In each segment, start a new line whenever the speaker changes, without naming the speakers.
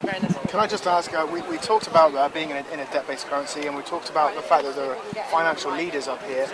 Can I just ask, we talked about being in a debt-based currency, and we talked about the fact that there are financial leaders up here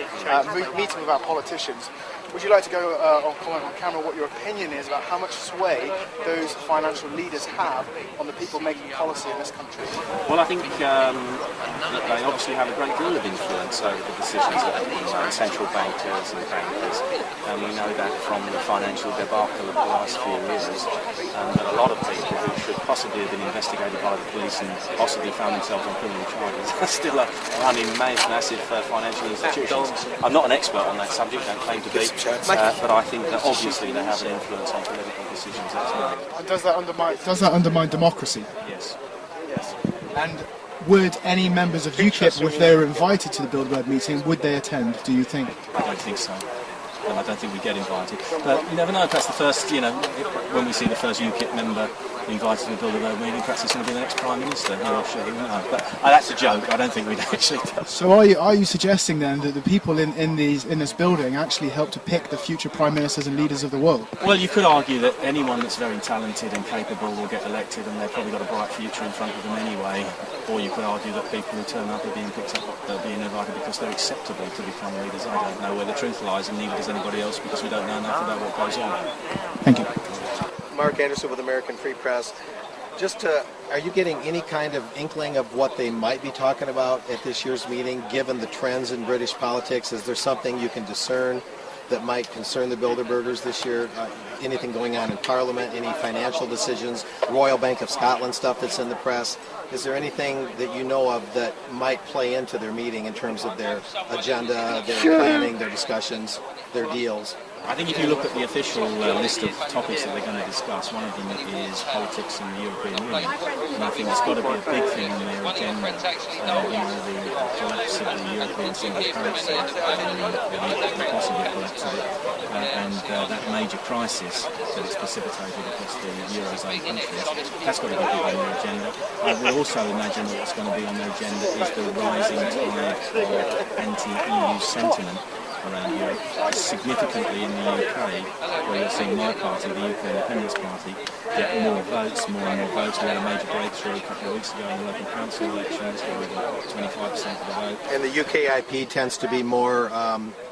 meeting with our politicians. Would you like to go on comment on camera what your opinion is about how much sway those financial leaders have on the people making policy in this country?
Well, I think they obviously have a great deal of influence over the decisions that are being made, central bankers and bankers. And we know that from the financial debacle of the last few years, that a lot of people who should possibly have been investigated by the police and possibly found themselves on criminal charges are still running massive financial institutions. I'm not an expert on that subject, don't claim to be. But I think that obviously they have an influence on political decisions that's made.
And does that undermine democracy?
Yes.
And would any members of UKIP, if they were invited to the Bilderberg meeting, would they attend, do you think?
I don't think so. And I don't think we get invited. But you never know, perhaps the first, when we see the first UKIP member invited to the Bilderberg meeting, perhaps it's going to be the next Prime Minister, he or she, who knows. But that's a joke, I don't think we'd actually do.
So are you suggesting then that the people in this building actually help to pick the future Prime Ministers and leaders of the world?
Well, you could argue that anyone that's very talented and capable will get elected, and they've probably got a bright future in front of them anyway. Or you could argue that people who turn up are being picked up, they're being invited because they're acceptable to become leaders. I don't know where the truth lies, and neither does anybody else, because we don't know enough about what goes on.
Thank you.
Mark Anderson with American Free Press. Are you getting any kind of inkling of what they might be talking about at this year's meeting, given the trends in British politics? Is there something you can discern that might concern the Bilderbergers this year? Anything going on in Parliament, any financial decisions, Royal Bank of Scotland stuff that's in the press? Is there anything that you know of that might play into their meeting in terms of their agenda, their planning, their discussions, their deals?
I think if you look at the official list of topics that they're going to discuss, one of them is politics in the European Union. And I think it's got to be a big thing on their agenda. The collapse of the European single currency, the possible collapse of it, and that major crisis that it's precipitated across the Eurozone countries. That's got to be big on their agenda. I would also imagine that what's going to be on their agenda is the rising tide of anti-EU sentiment around Europe, significantly in the UK, where you're seeing my party, the UK Independence Party, get more and more votes. We had a major breakthrough a couple of weeks ago in the local council elections, where we got 25% of the vote.
And the UKIP tends to be more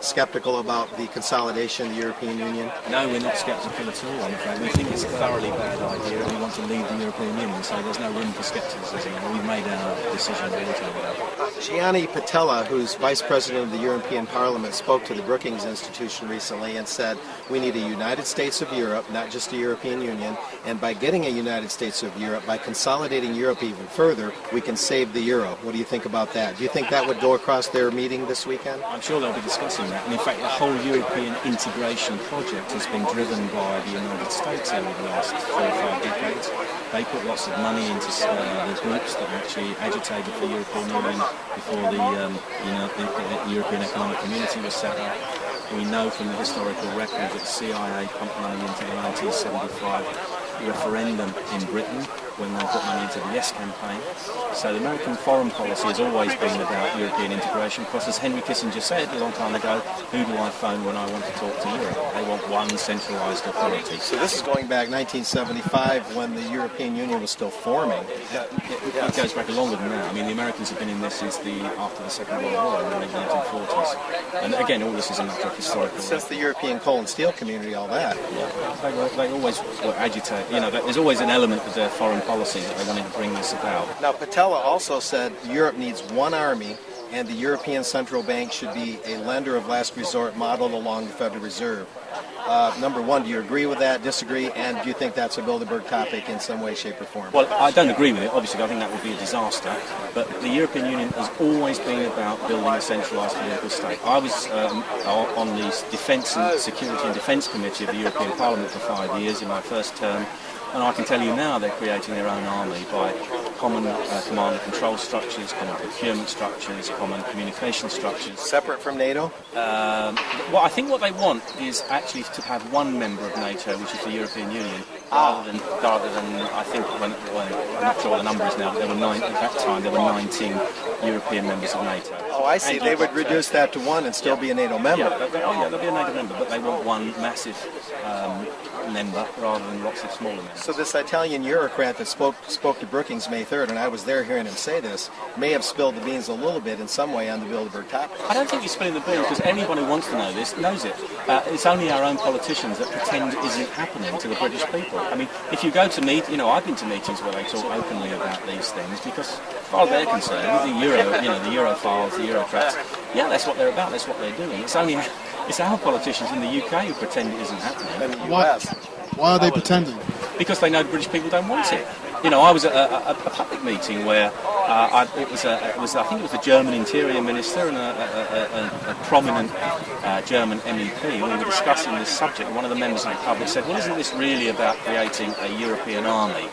sceptical about the consolidation of the European Union?
No, we're not sceptical at all, I'm afraid. We think it's a thoroughly bad idea, and we want to leave the European Union, so there's no room for scepticism. We've made our decision really to
Gianni Pittella, who's Vice President of the European Parliament, spoke to the Brookings Institution recently and said, we need a United States of Europe, not just a European Union, and by getting a United States of Europe, by consolidating Europe even further, we can save the euro. What do you think about that? Do you think that would go across their meeting this weekend?
I'm sure they'll be discussing that, and in fact the whole European integration project has been driven by the United States over the last 4 or 5 decades. They put lots of money into the groups that actually agitated for the European Union before the European Economic Community was set up. We know from the historical record that CIA pumped money into the 1975 referendum in Britain when they put money into the Yes campaign. So the American foreign policy has always been about European integration. Of course, as Henry Kissinger said a long time ago, who do I phone when I want to talk to Europe? They want one centralised authority.
So this is going back 1975 when the European Union was still forming.
It goes back longer than that. I mean, the Americans have been in this since after the Second World War in the late 1940s. And again, all this is a matter of historical...
Since the European coal and steel community, all that.
Yeah, they always agitate. There's always an element of their foreign policy that they wanted to bring this about.
Now, Pittella also said Europe needs one army, and the European Central Bank should be a lender of last resort modeled along the Federal Reserve. Number one, do you agree with that, disagree, and do you think that's a Bilderberg topic in some way, shape, or form?
Well, I don't agree with it. Obviously, I think that would be a disaster. But the European Union has always been about building a centralised political state. I was on the Defence and Security and Defence Committee of the European Parliament for 5 years in my first term, and I can tell you now they're creating their own army by common command and control structures, common procurement structures, common communication structures.
Separate from NATO?
Well, I think what they want is actually to have one member of NATO, which is the European Union, rather than I think, I'm not sure what the number is now, but at that time there were 19 European members of NATO.
Oh, I see. They would reduce that to one and still be a NATO member.
Yeah, they'll be a NATO member, but they want one massive member rather than lots of smaller members.
So this Italian bureaucrat that spoke to Brookings May 3rd, and I was there hearing him say this, may have spilled the beans a little bit in some way on the Bilderberg topic.
I don't think he's spilling the beans, because anyone who wants to know this knows it. It's only our own politicians that pretend it isn't happening to the British people. I mean, if you go to I've been to meetings where they talk openly about these things, because as far as they're concerned, the Europhiles, the Eurocrats, yeah, that's what they're about, that's what they're doing. It's our politicians in the UK who pretend it isn't happening.
In the US.
Why are they pretending?
Because they know the British people don't want it. I was at a public meeting where I think it was the German Interior Minister and a prominent German MEP. We were discussing this subject, and one of the members of the public said, well, isn't this really about creating a European army?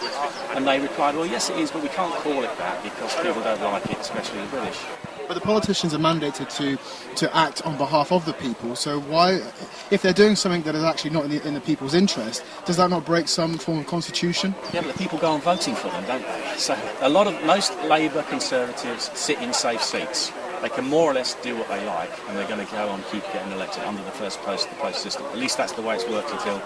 And they replied, well, yes, it is, but we can't call it that because people don't like it, especially the British.
But the politicians are mandated to act on behalf of the people, so why, if they're doing something that is actually not in the people's interest, does that not break some form of constitution?
Yeah, but the people go on voting for them, don't they? So most Labour Conservatives sit in safe seats. They can more or less do what they like, and they're going to go on keep getting elected under the first post system. At least that's the way it's worked until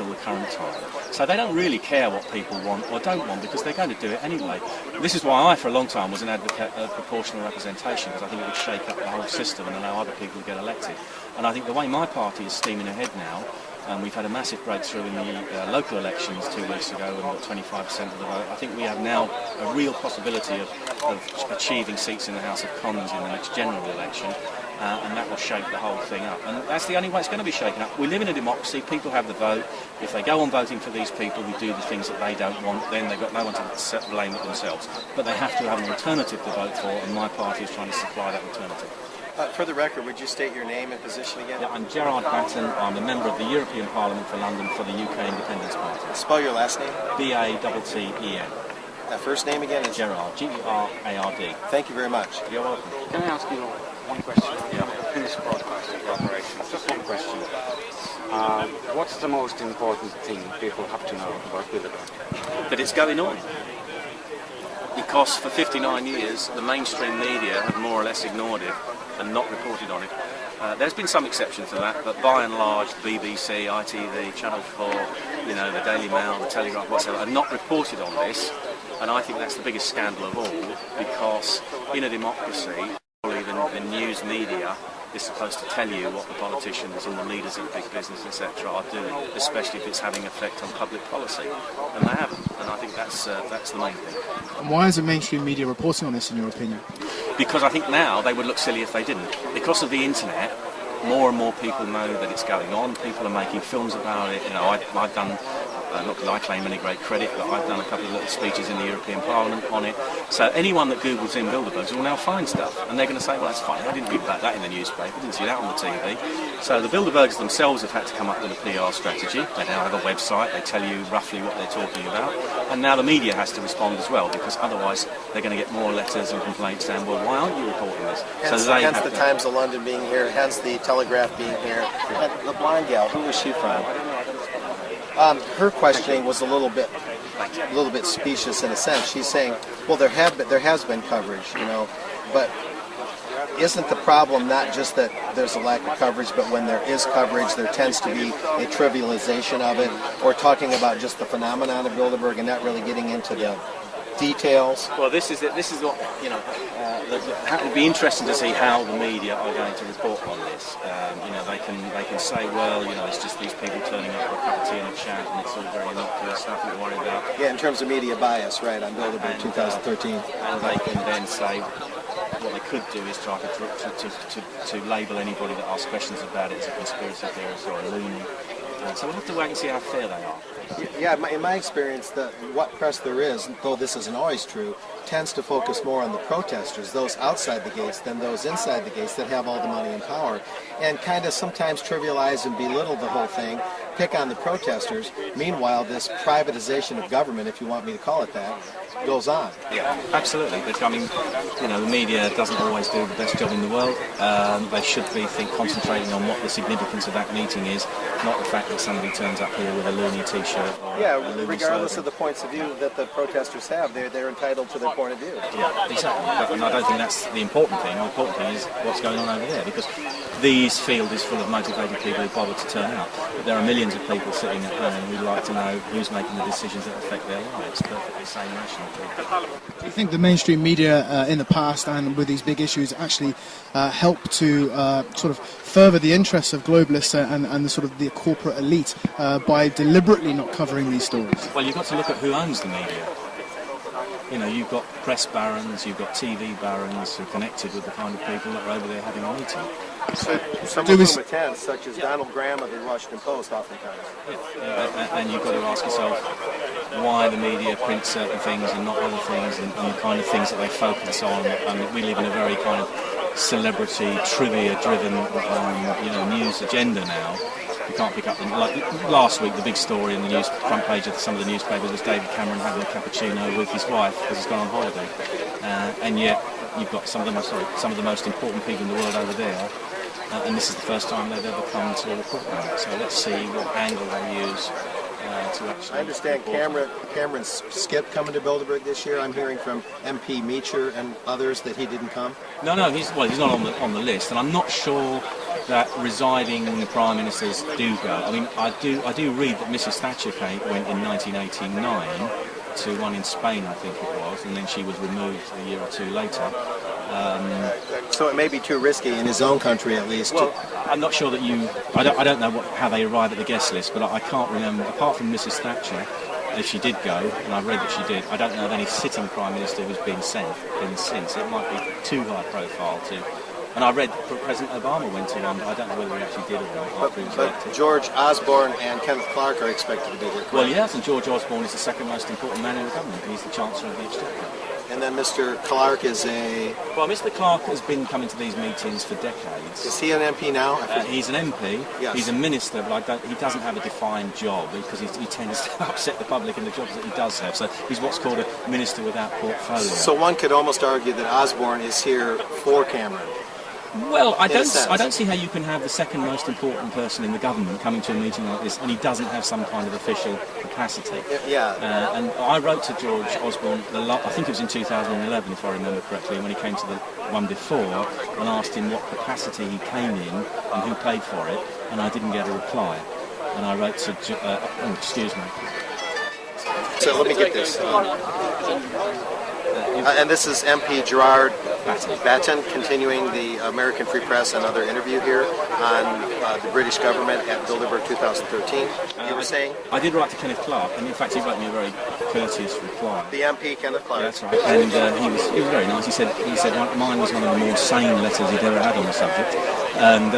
the current time. So they don't really care what people want or don't want, because they're going to do it anyway. This is why I, for a long time, was an advocate of proportional representation, because I think it would shake up the whole system and allow other people to get elected. And I think the way my party is steaming ahead now, we've had a massive breakthrough in the local elections 2 weeks ago, and got 25% of the vote. I think we have now a real possibility of achieving seats in the House of Commons in the next general election, and that will shake the whole thing up. And that's the only way it's going to be shaken up. We live in a democracy, people have the vote. If they go on voting for these people who do the things that they don't want, then they've got no one to blame it themselves. But they have to have an alternative to vote for, and my party is trying to supply that alternative.
For the record, would you state your name and position again?
Yeah, I'm Gerard Batten. I'm a member of the European Parliament for London for the UK Independence Party.
Spell your last name.
B-A-T-T-E-N.
First name again is?
Gerard, G-E-R-A-R-D.
Thank you very much.
You're welcome.
Can I ask you one question?
Yeah.
This broadcast operation. Just one question. What's the most important thing people have to know about Bilderberg?
That it's going on. Because for 59 years, the mainstream media have more or less ignored it and not reported on it. There's been some exceptions to that, but by and large, the BBC, ITV, Channel 4, the Daily Mail, the Telegraph, whatever, have not reported on this. And I think that's the biggest scandal of all, because in a democracy, the news media is supposed to tell you what the politicians and the leaders of big business, etc., are doing, especially if it's having effect on public policy. And they haven't, and I think that's the main thing.
And why isn't mainstream media reporting on this, in your opinion?
Because I think now they would look silly if they didn't. Because of the internet, more and more people know that it's going on. People are making films about it. I've done, not that I claim any great credit, but I've done a couple of little speeches in the European Parliament on it. So anyone that Googles in Bilderbergs will now find stuff, and they're going to say, well, that's fine, I didn't read about that in the newspaper, didn't see that on the TV. So the Bilderbergs themselves have had to come up with a PR strategy. They now have a website, they tell you roughly what they're talking about, and now the media has to respond as well, because otherwise they're going to get more letters and complaints saying, well, why aren't you reporting this?
Hence the Times of London being here, hence the Telegraph being here. And the blonde gal, who was she from? Her questioning was a little bit specious in a sense. She's saying, well, there has been coverage, but isn't the problem not just that there's a lack of coverage, but when there is coverage, there tends to be a trivialization of it, or talking about just the phenomenon of Bilderberg and not really getting into the details?
Well, this is what it will be interesting to see how the media are going to report on this. They can say, well, it's just these people turning up for a cup of tea and a chat, and it's all very innocuous, nothing to worry about.
Yeah, in terms of media bias, right, on Bilderberg 2013.
And they can then say, what they could do is try to label anybody that asks questions about it as a conspiracy theorist or a loony. So we'll have to wait and see how fair they are.
Yeah, in my experience, what press there is, though this isn't always true, tends to focus more on the protesters, those outside the gates, than those inside the gates that have all the money and power, and kind of sometimes trivialize and belittle the whole thing, pick on the protesters. Meanwhile, this privatization of government, if you want me to call it that, goes on.
Yeah, absolutely. But I mean, you know, the media doesn't always do the best job in the world. They should be concentrating on what the significance of that meeting is, not the fact that somebody turns up here with a loony T-shirt. Or
Yeah,
a loony
regardless
slogan.
of the points of view that the protesters have, they're entitled to their point of view.
Yeah, exactly. And I don't think that's the important thing. The important thing is what's going on over there, because this field is full of motivated people who bother to turn out. But there are millions of people sitting at home who'd like to know who's making the decisions that affect their lives. Perfectly sane, rational people.
Do you think the mainstream media in the past and with these big issues actually help to sort of further the interests of globalists and the sort of the corporate elite by deliberately not covering these stories?
Well, you've got to look at who owns the media. You know, you've got press barons, you've got TV barons who are connected with the kind of people that are over there having a meeting.
So some of whom attend, such as Donald Graham of the Washington Post, oftentimes.
And you've got to ask yourself why the media print certain things and not other things, and the kind of things that they focus on. I mean, we live in a very kind of celebrity, trivia-driven, news agenda now. You can't pick up them. Like last week, the big story in the front page of some of the newspapers was David Cameron having a cappuccino with his wife because he's gone on holiday, and yet you've got some of the most important people in the world over there, and this is the first time they've ever come to report on it. So let's see what angle they use to actually.
I understand Cameron's skipped coming to Bilderberg this year. I'm hearing from MP Meacher and others that he didn't come.
No, he's not on the list, and I'm not sure that residing prime ministers do go. I mean, I do read that Mrs. Thatcher went in 1989 to one in Spain, I think it was, and then she was removed a year or two later.
So it may be too risky in his own country, at least.
Well, I'm not sure that I don't know how they arrive at the guest list, but I can't remember, apart from Mrs. Thatcher, if she did go, and I've read that she did, I don't know of any sitting prime minister who's been since. It might be too high profile to. And I read President Obama went to one, but I don't know whether he actually did or not after he was elected.
But George Osborne and Kenneth Clarke are expected to be here.
Well, yes, and George Osborne is the second most important man in the government. He's the Chancellor of the Exchequer.
And then Mr. Clarke is a...
Well, Mr. Clarke has been coming to these meetings for decades.
Is he an MP now?
He's an MP.
Yes.
He's a minister, but he doesn't have a defined job because he tends to upset the public in the jobs that he does have. So he's what's called a minister without portfolio.
So one could almost argue that Osborne is here for Cameron.
Well, I don't see how you can have the second most important person in the government coming to a meeting like this and he doesn't have some kind of official capacity.
Yeah.
And I wrote to George Osborne, I think it was in 2011 if I remember correctly, when he came to the one before, and asked him what capacity he came in and who paid for it, and I didn't get a reply. And I wrote to, excuse me.
So let me get this. And this is MP Gerard Batten continuing the American Free Press and other interview here on the British government at Bilderberg 2013. You were saying?
I did write to Kenneth Clarke, and in fact he wrote me a very courteous reply.
The MP, Kenneth Clarke.
Yeah, that's right. And he was very nice. He said mine was one of the more sane letters he'd ever had on the subject. And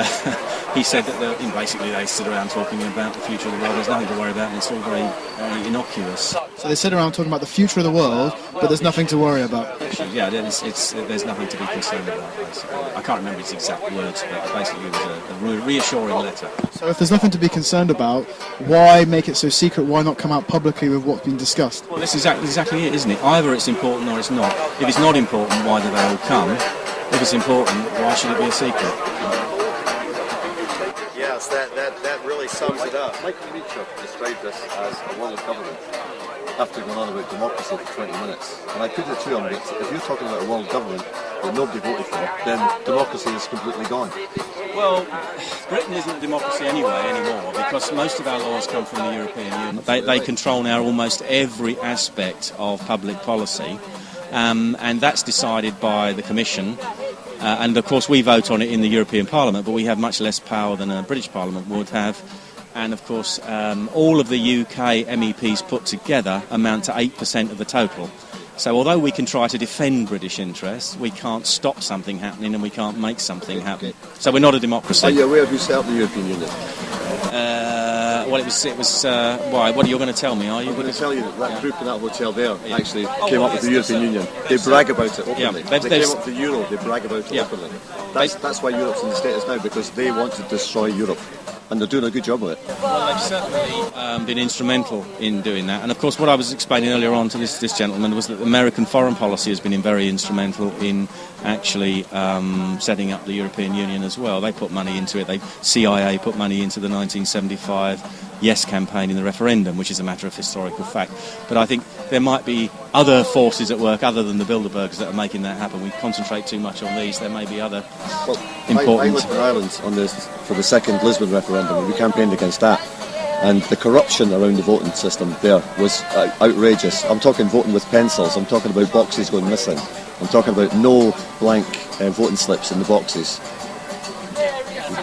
he said that basically they sit around talking about the future of the world. There's nothing to worry about, and it's all very, very innocuous.
So they sit around talking about the future of the world, but there's nothing to worry about.
Yeah, there's nothing to be concerned about, basically. I can't remember his exact words, but basically it was a reassuring letter.
So if there's nothing to be concerned about, why make it so secret? Why not come out publicly with what's been discussed?
Well, this is exactly it, isn't it? Either it's important or it's not. If it's not important, why do they all come? If it's important, why should it be a secret?
Yes, that really sums it up.
Michael Meacher described this as a world government after going on about democracy for 20 minutes. And I put it to him that if you're talking about a world government that nobody voted for, then democracy is completely gone.
Well, Britain isn't a democracy anymore because most of our laws come from the European Union. They control now almost every aspect of public policy, and that's decided by the Commission. And of course we vote on it in the European Parliament, but we have much less power than a British Parliament would have. And of course all of the UK MEPs put together amount to 8% of the total. So although we can try to defend British interests, we can't stop something happening and we can't make something happen. So we're not a democracy.
Are you aware of who set up the European Union?
Well, it was why? What are you going to tell me? Are you?
I'm going to tell you that group in that hotel there actually came up with the European Union. They brag about it openly.
Yeah,
they came up with the euro. They brag about it openly. That's why Europe's in the state it's now, because they want to destroy Europe. and they're doing a good job of it.
Well, they've certainly been instrumental in doing that. And of course, what I was explaining earlier on to this gentleman was that American foreign policy has been very instrumental in actually setting up the European Union as well. They put money into it. CIA put money into the 1975 Yes campaign in the referendum, which is a matter of historical fact. But I think there might be other forces at work other than the Bilderbergs that are making that happen. We concentrate too much on these. There may be other important...
I lived in Ireland for the second Lisbon referendum, and we campaigned against that. And the corruption around the voting system there was outrageous. I'm talking voting with pencils. I'm talking about boxes going missing. I'm talking about no blank voting slips in the boxes,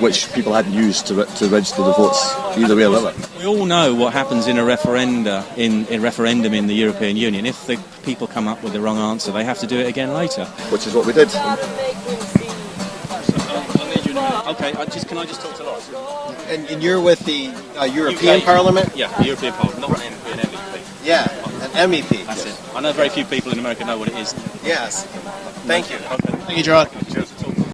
which people hadn't used to register the votes either way or the other.
We all know what happens in a referendum in the European Union. If the people come up with the wrong answer, they have to do it again later.
Which is what we did.
Okay, can I just talk to Loris?
And you're with the European Parliament?
Yeah, the European Parliament, not an MP, an MEP.
Yeah, an MEP.
That's it. I know very few people in America know what it is.
Yes. Thank you.
Okay.
Thank you, Gerard.